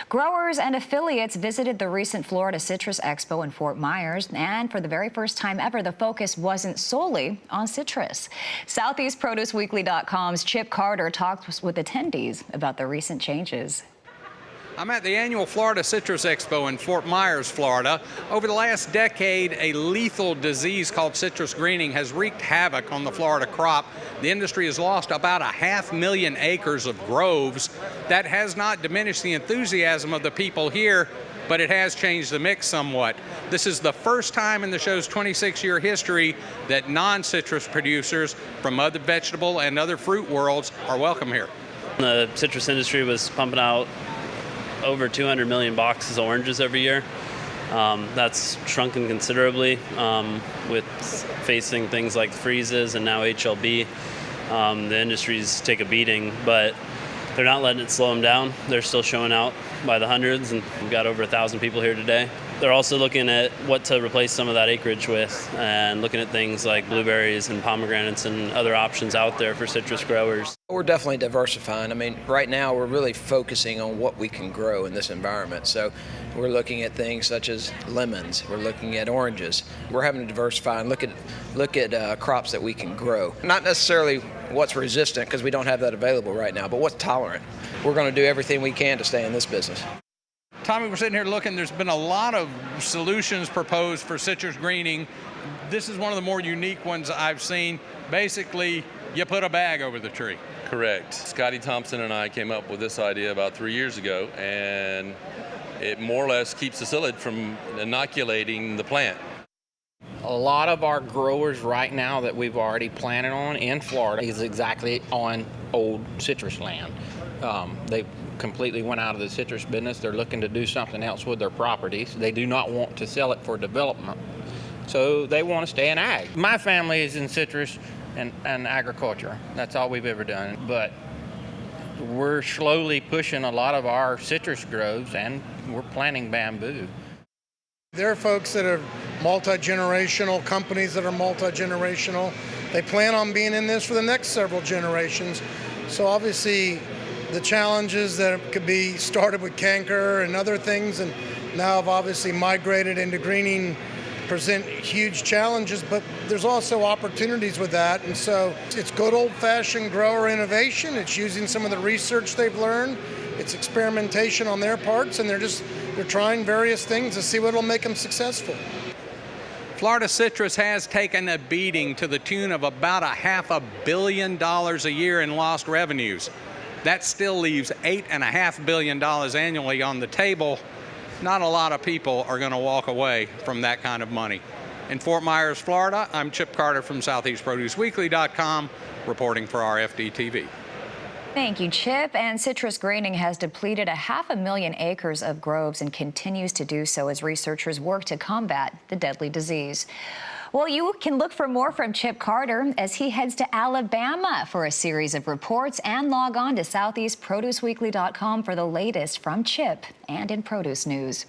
Growers and affiliates visited the recent Florida Citrus Expo in Fort Myers, and for the very first time ever, the focus wasn't solely on citrus. SoutheastProduceWeekly.com's Chip Carter talked with attendees about the recent changes. I'm at the annual Florida Citrus Expo in Fort Myers, Florida. Over the last decade, a lethal disease called citrus greening has wreaked havoc on the Florida crop. The industry has lost about 500,000 acres of groves. That has not diminished the enthusiasm of the people here, but it has changed the mix somewhat. This is the first time in the show's 26-year history that non-citrus producers from other vegetable and other fruit worlds are welcome here. The citrus industry was pumping out over 200 million boxes of oranges every year. That's shrunken considerably with facing things like freezes and now HLB. The industries take a beating, but they're not letting it slow them down. They're still showing out by the hundreds, and we've got over 1,000 people here today. They're also looking at what to replace some of that acreage with and looking at things like blueberries and pomegranates and other options out there for citrus growers. We're definitely diversifying. I mean, right now we're really focusing on what we can grow in this environment. So we're looking at things such as lemons, we're looking at oranges. We're having to diversify and look at crops that we can grow. Not necessarily what's resistant, because we don't have that available right now, but what's tolerant. We're going to do everything we can to stay in this business. Tommy, we're sitting here looking, there's been a lot of solutions proposed for citrus greening. This is one of the more unique ones I've seen. Basically, you put a bag over the tree. Correct. Scotty Thompson and I came up with this idea about 3 years ago, and it more or less keeps the psyllid from inoculating the plant. A lot of our growers right now that we've already planted on in Florida is exactly on old citrus land. They completely went out of the citrus business. They're looking to do something else with their properties. They do not want to sell it for development, so they want to stay in ag. My family is in citrus and agriculture. That's all we've ever done, but we're slowly pushing a lot of our citrus groves, and we're planting bamboo. There are folks that are multi-generational, companies that are multi-generational. They plan on being in this for the next several generations. So obviously the challenges that could be started with canker and other things and now have obviously migrated into greening present huge challenges, but there's also opportunities with that. And so it's good old-fashioned grower innovation. It's using some of the research they've learned. It's experimentation on their parts, and they're trying various things to see what will make them successful. Florida Citrus has taken a beating to the tune of about $500 million a year in lost revenues. That still leaves $8.5 billion annually on the table. Not a lot of people are going to walk away from that kind of money. In Fort Myers, Florida, I'm Chip Carter from SoutheastProduceWeekly.com, reporting for RFD-TV. Thank you, Chip. And citrus greening has depleted 500,000 acres of groves and continues to do so as researchers work to combat the deadly disease. Well, you can look for more from Chip Carter as he heads to Alabama for a series of reports, and log on to SoutheastProduceWeekly.com for the latest from Chip and in produce news.